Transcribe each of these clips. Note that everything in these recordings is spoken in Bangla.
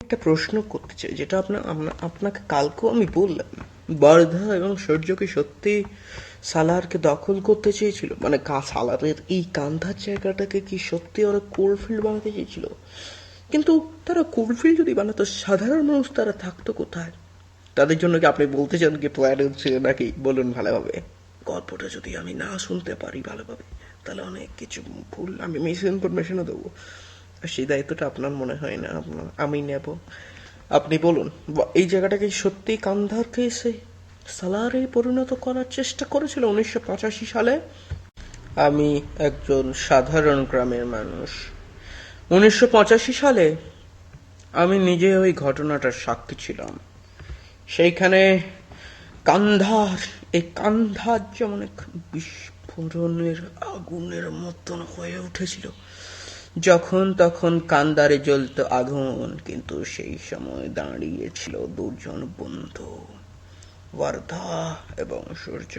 একটা প্রশ্ন করতে চাই, যেটা আপনাকে কালকেও আমি বললাম। বর্ধা এবং সূর্য কি সত্যি সালারকে দখল করতে চেয়েছিল? মানে সালারের এই কান্ধার জায়গাটাকে কি সত্যি ওরা কোলফিল্ড বানাতে চেয়েছিল? কিন্তু তারা কোলফিল্ড যদি বানাতো, সাধারণ মানুষ তারা থাকতো কোথায়? তাদের জন্য কি আপনি বলতে চান কি প্ল্যান হচ্ছে নাকি? বলুন ভালোভাবে। গল্পটা যদি আমি না শুনতে পারি ভালোভাবে, তাহলে অনেক কিছু ভুল, আমি মিস ইনফরমেশনও দেবো। সেই দায়িত্বটা আপনার মনে হয় না আমি নেব? আপনি বলুন, এই জায়গাটাকে সত্যি কান্ধারকে এসে সালারে পরিণত করার চেষ্টা করেছিল 1985 সালে? আমি একজন সাধারণ গ্রামের মানুষ। 1985 সালে আমি নিজে ওই ঘটনাটার সাক্ষী ছিলাম। সেইখানে কান্ধার যেমন এক বিস্ফোরণের আগুনের মতন হয়ে উঠেছিল। যখন তখন কান্দারে জ্বলত আগুন, কিন্তু সেই সময় দাঁড়িয়েছিল দুজন বন্ধু, ওয়ার্ধা এবং সূর্য।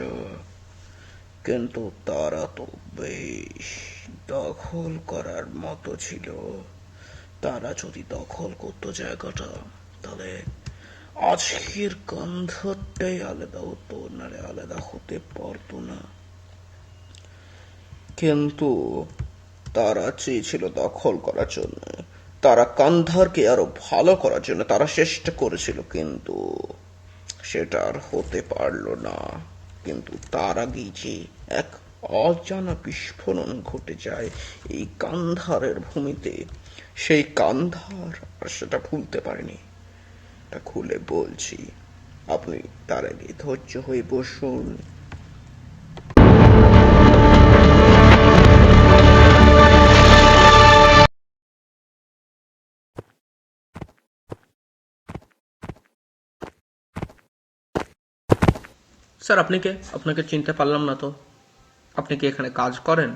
কিন্তু তারা তো বেশ দখল করার মতো ছিল। তারা যদি দখল করতো জায়গাটা, তাহলে আজকের কান্ধারটাই আলাদা হতো, নারে আলাদা হতে পারতো না। কিন্তু তারা চেয়েছিল দখল করার জন্য, তারা কান্ধারকে আরো ভালো করার জন্য তারা চেষ্টা করেছিল, কিন্তু সেটা আর হতে পারল না। কিন্তু তার আগেই যে এক অজানা বিস্ফোরণ ঘটে যায় এই কান্ধারের ভূমিতে, সেই কান্ধার আর সেটা ভুলতে পারেনি। তা খুলে বলছি, আপনি তার আগে ধৈর্য হয়ে বসুন। স্যার, আপনি কে? আপনাকে চিনতে পারলাম না তো। আপনি কি এখানে কাজ করেন?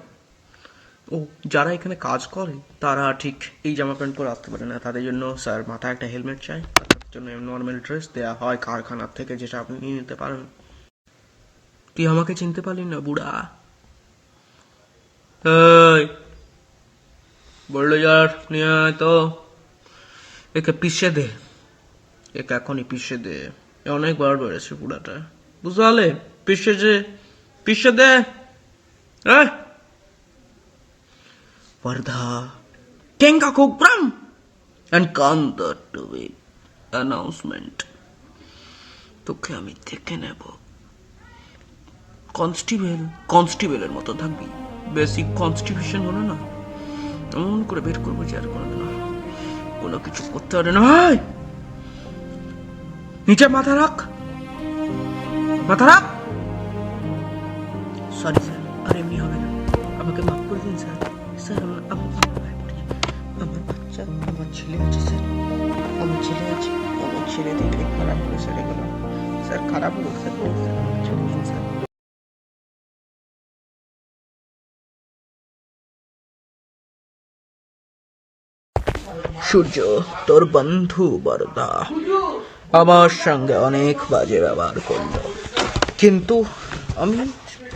ও, যারা এখানে কাজ করে তারা ঠিক এই জামা প্যান্ট পরে আসতে পারে না। তাদের জন্য স্যার মাথায় একটা হেলমেট চাই, তাদের জন্য নর্মাল ড্রেস দেওয়া হয় কারখানার থেকে, যেটা আপনি নিয়ে নিতে পারেন। তুই আমাকে চিনতে পারলি না বুড়া? এই, বললো যার নিয়ে আয় তো। একে পিষে দে, একে এখনই পিষে দে। অনেকবার বেড়েছে বুড়াটা, বুঝতে পারলে? পিষে দে। Wardha, Tenga Kokbram, and Kanda to be announcement. তোকে আমি দেখে নেব। কনস্টেবলের মতো থাকবি, বেসিক কনস্টিটিউশন হলো না, এমন করে বের করবো যে আর কোনো কিছু করতে পারে না। নিচে মাথা রাখ। সরি স্যার, আর এমনি হবে না, আমাকে মাফ করে দিন স্যার। স্যার, আমার বাচ্চা, আমার ছেলে আছে স্যার, আমার ছেলে দেখলে খারাপ হলো স্যার, এগুলো স্যার খারাপ হলো স্যার, ছেড়ে দিন স্যার। সূর্য, তোর বন্ধু বরদা আমার সঙ্গে অনেক বাজে ব্যবহার করলো, কিন্তু আমি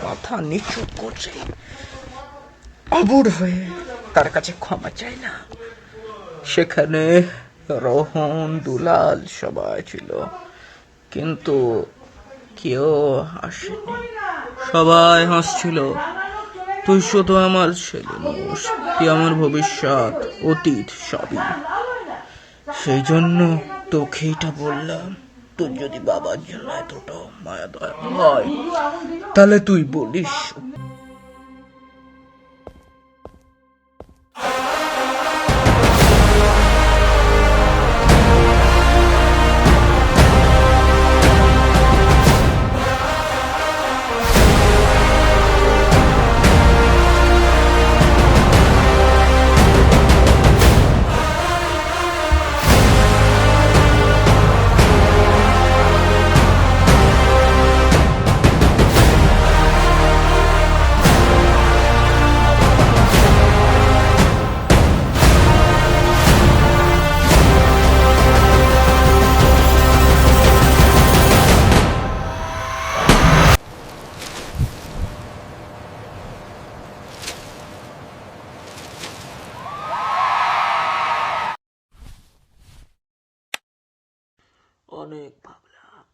মাথা নিচু করছি, অবুড় হয়ে তার কাছে ক্ষমা চাই না। সেখানে রোহন, দুলাল সবাই ছিল, কিন্তু কেউ হাসেনি, সবাই হাসছিল। তুই শুধু আমার ছেলে নোস, তুই আমার ভবিষ্যৎ, অতীত সবই। সেই জন্য তোকে এটা বললাম। তোর যদি বাবার জন্য এতটা মায়া দয়া হয়, তাহলে তুই বলিস। অনেক ভাবলাম,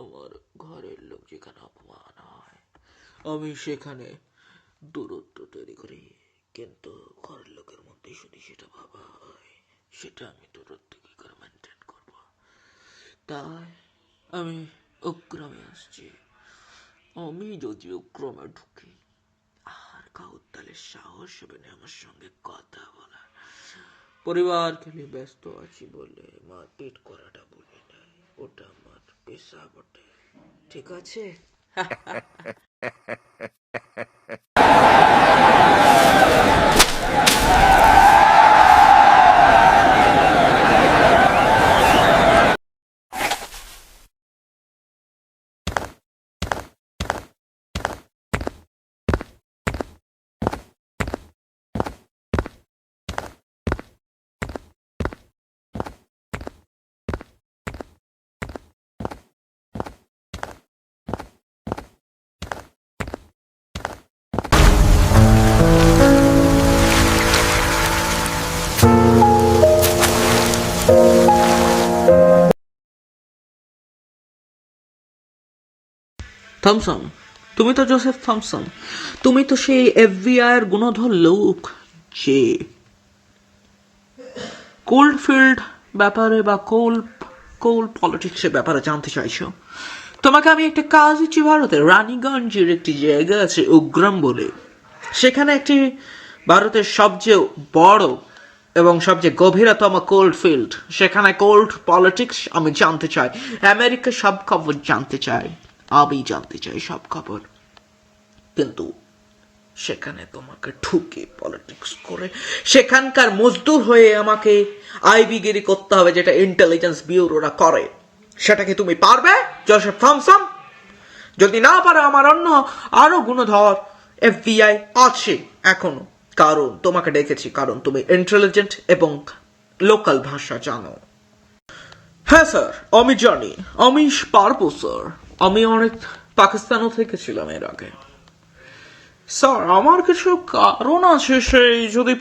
আমার ঘরের লোক যেখানে অপমান হয় আমি সেখানে দূরত্ব তৈরি করি, কিন্তু ঘরের লোকের মধ্যে শুধু সেটা ভাবা হয়, সেটা আমি দূরত্ব কি করে মেনটেন করব। তাই আমি উক্রমে আসছি। আমি যদি উক্রমে ঢুকি আর কাউর তাহলে সাহস হবে না আমার সঙ্গে কথা বলার। পরিবারকে নিয়ে ব্যস্ত আছি বলে মারপিট করাটা বলে নাই, ওটা আমার পেশা বটে। ঠিক আছে? থমসন, তুমি তো জোসেফ থমসন, তুমি তো সেই এফবিআই এর গুণধর লোক যে কোল্ডফিল্ড ব্যাপারে বা কোল পলিটিক্সের ব্যাপারে জানতে চাইছো। তোমাকে আমি একটা কাজ দিচ্ছি, ভারতের রানীগঞ্জের একটি জায়গা আছে উগ্রাম বলে, সেখানে একটি ভারতের সবচেয়ে বড় এবং সবচেয়ে গভীরতম কোল্ড ফিল্ড, সেখানে কোল্ড পলিটিক্স আমি জানতে চাই, আমেরিকার সব খবর জানতে চাই, আমি জানতে চাই সব খবর। কিন্তু সেখানে তোমাকে ঢুকে পলিটিক্স করে সেখানকার মজদুর হয়ে আমাকে আইবিগিরি করতে হবে, যেটা ইন্টেলিজেন্স ব্যুরোরা করে। সেটা কি তুমি পারবে জোসেফ থমসন? যদি না পারো, আমার অন্য আরো গুণধর এফবিআই আছে এখনো, কারণ তোমাকে ডেকেছি কারণ তুমি ইন্টেলিজেন্ট এবং লোকাল ভাষা জানো। হ্যাঁ স্যার, আমি জানি, আমি পারবো স্যার। আমি অনেক পাকিস্তানও থেকেছিলাম এর আগে। স্যার, আমার কিছু কারণ আছে, সেই যদি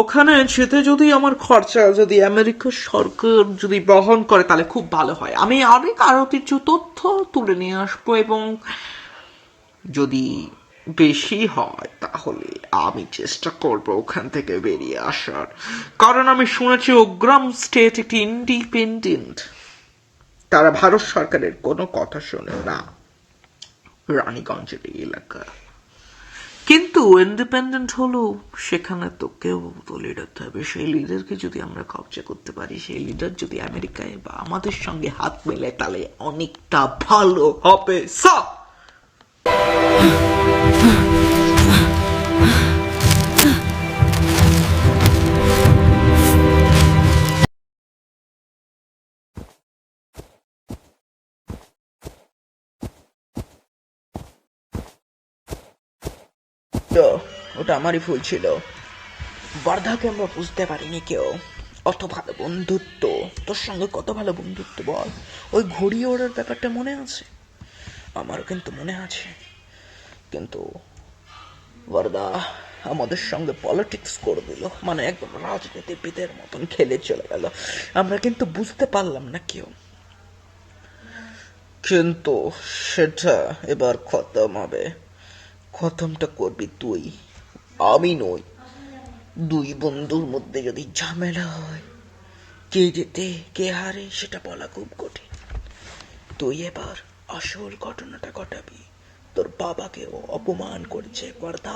ওখানে যেতে যদি আমার খরচা যদি আমেরিকার সরকার যদি বহন করে তাহলে খুব ভালো হয়। আমি অনেক আরো কিছু তথ্য তুলে নিয়ে আসবো এবং যদি বেশি হয় তাহলে আমি চেষ্টা করবো ওখান থেকে বেরিয়ে আসার, কারণ আমি শুনেছি উগ্রাম স্টেট একটি ইন্ডিপেন্ডেন্ট, তারা ভারত সরকারের কোনো কথা শোনে না রানীগঞ্জের এই এলাকা। কিন্তু ইন্ডিপেন্ডেন্ট হলো সেখানে তো কেউ তো লিডার থাকবে, সেই লিডারকে যদি আমরা কবজা করতে পারি, সেই লিডার যদি আমেরিকায় বা আমাদের সঙ্গে হাত মেলে তাহলে অনেকটা ভালো হবে স্যার। ওটা আমারই ভুল ছিল, বর্ধাকে আমরা বুঝতে পারিনি কেউ। অত ভালো বন্ধুত্ব, তোর সঙ্গে কত ভালো বন্ধুত্ব বল। ওই ঘড়ি ওড়ার ব্যাপারটা মনে আছে? আমারও কিন্তু মনে আছে, কিন্তু বর্দা আমাদের সঙ্গে পলিটিক্স করে দিল, মানে একদম রাজনীতিবিদের মতন খেলে চলে গেল, আমরা কিন্তু বুঝতে পারলাম না কেউ। কিন্তু সেটা এবার খতম হবে। খতমটা করবি তুই, আমি নই। দুই বন্ধুর মধ্যে যদি ঝামেলা হয়, কে জেতে কে হারে সেটা বলা খুব কঠিন। তুই এবার আসল ঘটনাটা ঘটাবি, তোর বাবাকেও অপমান করেছে বর্দা।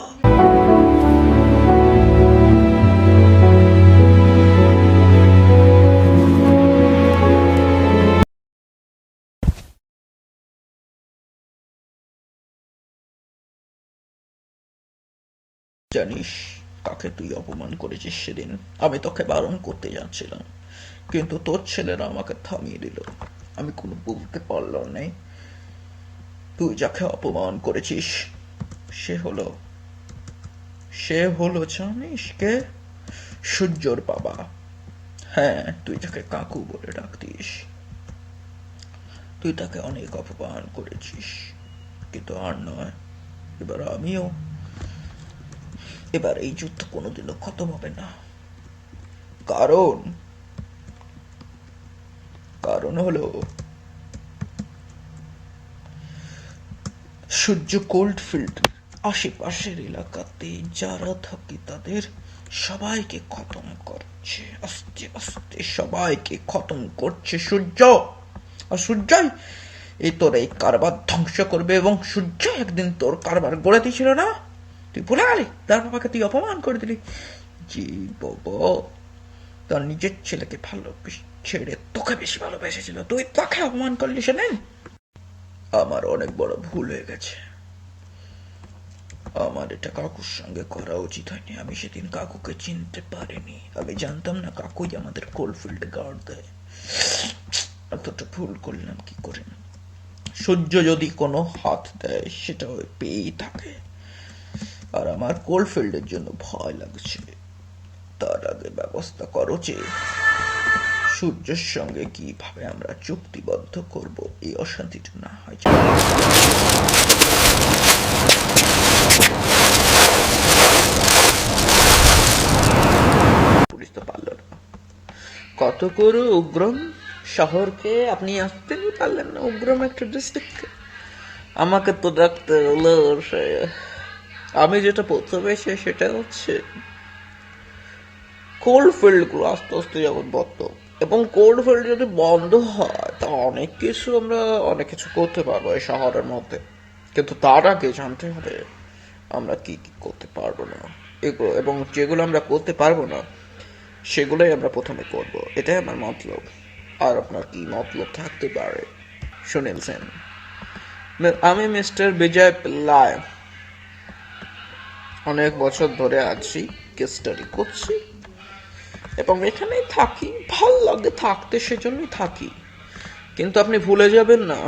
জানিস কাকে তুই অপমান করেছিস সেদিন? আমি তোকে বারণ করতে যাচ্ছিলাম, কিন্তু তোর ছেলেরা আমাকে থামিয়ে দিল। আমি কোনো বলতে পারলাম না। তুই যাকে অপমান করেছিস সে হলো জানিস কে? সূর্যর বাবা। হ্যাঁ, তুই যাকে কাকু বলে ডাকতিস। তুই তাকে অনেক অপমান করেছিস, কিন্তু আর নয়, এবার এই যুদ্ধ কোনোদিনও খতম হবে না, কারণ কারণ হলো সূর্য কোল্ডফিল্ড আশেপাশের এলাকাতে যারা থাকে তাদের সবাইকে খতম করছে, আস্তে আস্তে সবাইকে খতম করছে সূর্য। আর সূর্যই এই তোর এই কারবার ধ্বংস করবে, এবং সূর্য একদিন তোর কারবার গড়ে দিয়েছিল না? তুই ভুলে গেলি? তার বাবাকে তুই অপমান করে দিলি। জি বাবা তার নিজের ছেলেকে ভালো ছেড়ে তোকে বেশি ভালোবেসেছিল, তুই তাকে অপমান করলি শোনেন। আমার অনেক বড় ভুল হয়ে গেছে, আমার এটা কাকুর সঙ্গে করা উচিত হয়নি। আমি সেদিন কাকুকে চিনতে পারিনি, আমি জানতাম না কাকুই আমাদের কোলফিল্ডে গার্ড দেয়। এতটা ভুল করলাম কি করে? সূর্য যদি কোনো হাত দেয় সেটা ওই পেয়েই থাকে, আর আমার কোলফিল্ডের জন্য ভয় লাগছে। তার আগে ব্যবস্থা করো যে সূর্যের সঙ্গে কিভাবে আমরা চুক্তিবদ্ধ করব, এই অশান্তিটা না হয়। পুলিশ তো পারল না। কত করে উগ্রম শহরকে আপনি আসতেই পারলেন না? উগ্রম একটা ডিস্ট্রিক্ট, আমাকে তো ডাকতে হলো। আমি যেটা প্রথমে সেটা হচ্ছে কোল্ডফিল্ড গুলো আস্তে আস্তে যখন বন্ধ, এবং কোল্ডফিল্ড যদি বন্ধ হয় তা অনেক কিছু করতে পারবো এই শহরের মধ্যে। কিন্তু তার আগে জানতে হবে আমরা কি কি করতে পারবো না এগুলো, এবং যেগুলো আমরা করতে পারবো না সেগুলোই আমরা প্রথমে করব, এটাই আমার মতলব। আর আপনার কি মতলব থাকতে পারে সুনীল সেন? আমি মিস্টার বিজয় পিল্লাই, অনেক বছর ধরে আছি, কেস স্টাডি করছি এবং এখানেই থাকি, ভাল লাগে থাকতে, সেজন্যই থাকি। কিন্তু আপনি ভুলে যাবেন না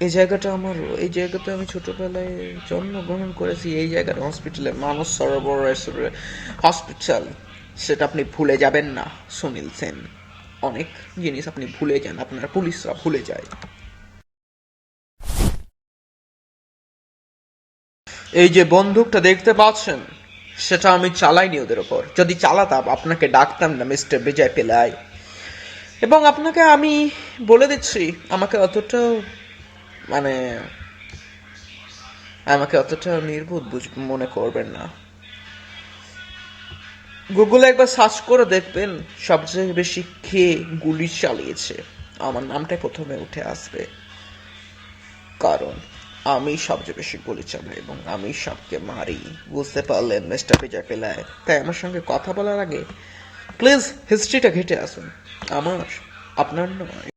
এই জায়গাটা আমার, এই জায়গাতে আমি ছোটবেলায় জন্মগ্রহণ করেছি, এই জায়গাটা হসপিটালে, মানস সরোবর হসপিটাল, সেটা আপনি ভুলে যাবেন না সুনীল সেন। অনেক জিনিস আপনি ভুলে যান, আপনার পুলিশরা ভুলে যায়। এই যে বন্দুকটা দেখতে পাচ্ছেন সেটা আমি চালাইনি ওদের ওপর, যদি চালাতাম আপনাকে ডাকতাম না মিস্টার বিজয় পিলাই। এবং আপনাকে আমি বলে দিচ্ছি, মানে আমাকে অতটা নির্বোধ মনে করবেন না। গুগলে একবার সার্চ করে দেখবেন সবচেয়ে বেশি কে গুলি চালিয়েছে, আমার নামটাই প্রথমে উঠে আসবে, কারণ আমি সবচেয়ে বেশি গুলি চালাই এবং আমি সবকে মারি। বুঝতে পারলেন মিস্টার বিজয় পিলাই? তাই আমার সঙ্গে কথা বলার আগে প্লিজ হিস্ট্রিটা ঘেটে আসুন, আমার, আপনার নয়।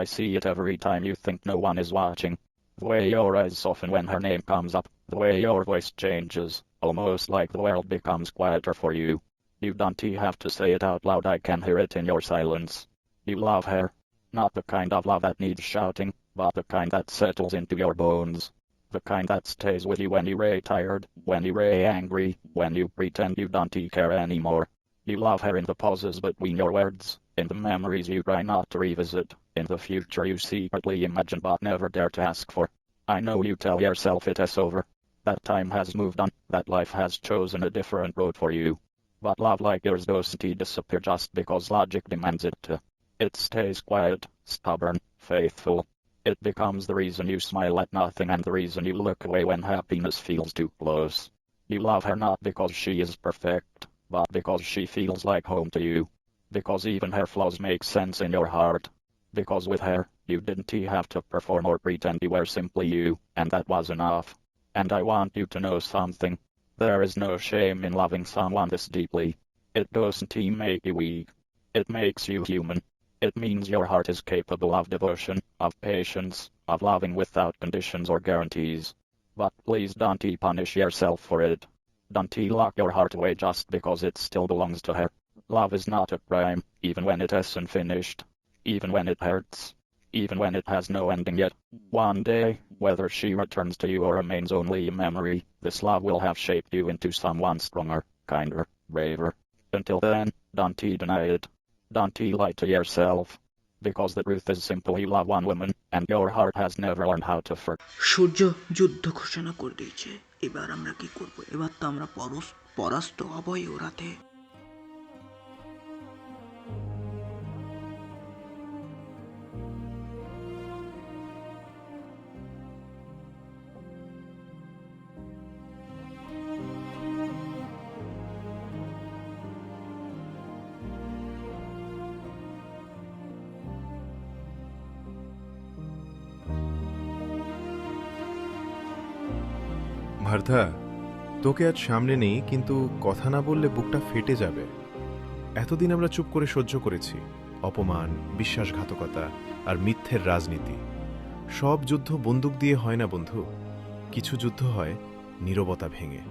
I see it every time you think no one is watching. The way your eyes soften when her name comes up, the way your voice changes, almost like the world becomes quieter for you. You don't have to say it out loud, I can hear it in your silence. You love her. Not the kind of love that needs shouting, but the kind that settles into your bones. The kind that stays with you when you're tired, when you're angry, when you pretend you don't care anymore. You love her in the pauses between your words, in the memories you try not to revisit, in the future you secretly imagine but never dare to ask for. I know you tell yourself it is over, that time has moved on, that life has chosen a different road for you. But love like yours doesn't disappear just because logic demands it to. It stays quiet, stubborn, faithful. It becomes the reason you smile at nothing and the reason you look away when happiness feels too close. You love her not because she is perfect, but because she feels like home to you. Because even her flaws make sense in your heart. Because with her, you didn't have to perform or pretend, you were simply you, and that was enough. And I want you to know something. There is no shame in loving someone this deeply. It doesn't make you weak. It makes you human. It means your heart is capable of devotion, of patience, of loving without conditions or guarantees. But please don't punish yourself for it. Don't lock your heart away just because it still belongs to her. Love is not a crime, even when it isn't finished. Even when it hurts. Even when it has no ending yet. One day, whether she returns to you or remains only a memory, this love will have shaped you into someone stronger, kinder, braver. Until then, don't deny it. Don't lie to yourself. Because the truth is simple, you love one woman, and your heart has never learned how to forget. সূর্য যুদ্ধ ঘোষণা করে দিয়েছে, এবার আমরা কি করব? এবার তো আমরা পরাস্ত হবই ওরাতে। ভার্থা, তোকে আজ সামনে নেই, কিন্তু কথা না বললে বুকটা ফেটে যাবে। এতদিন আমরা চুপ করে সহ্য করেছি অপমান, বিশ্বাসঘাতকতা আর মিথ্যের রাজনীতি। সব যুদ্ধ বন্দুক দিয়ে হয় না বন্ধু, কিছু যুদ্ধ হয় নীরবতা ভেঙে।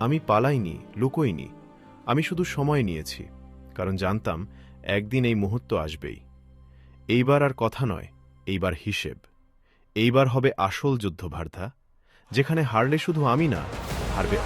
আমি পালাইনি, লুকোইনি, আমি শুধু সময় নিয়েছি, কারণ জানতাম একদিন এই মুহূর্ত আসবেই। এইবার আর কথা নয়, এইবার হিসেব। এইবার হবে আসল যুদ্ধ ভার্থা, যেখানে হারলে শুধু আমি না, হারবে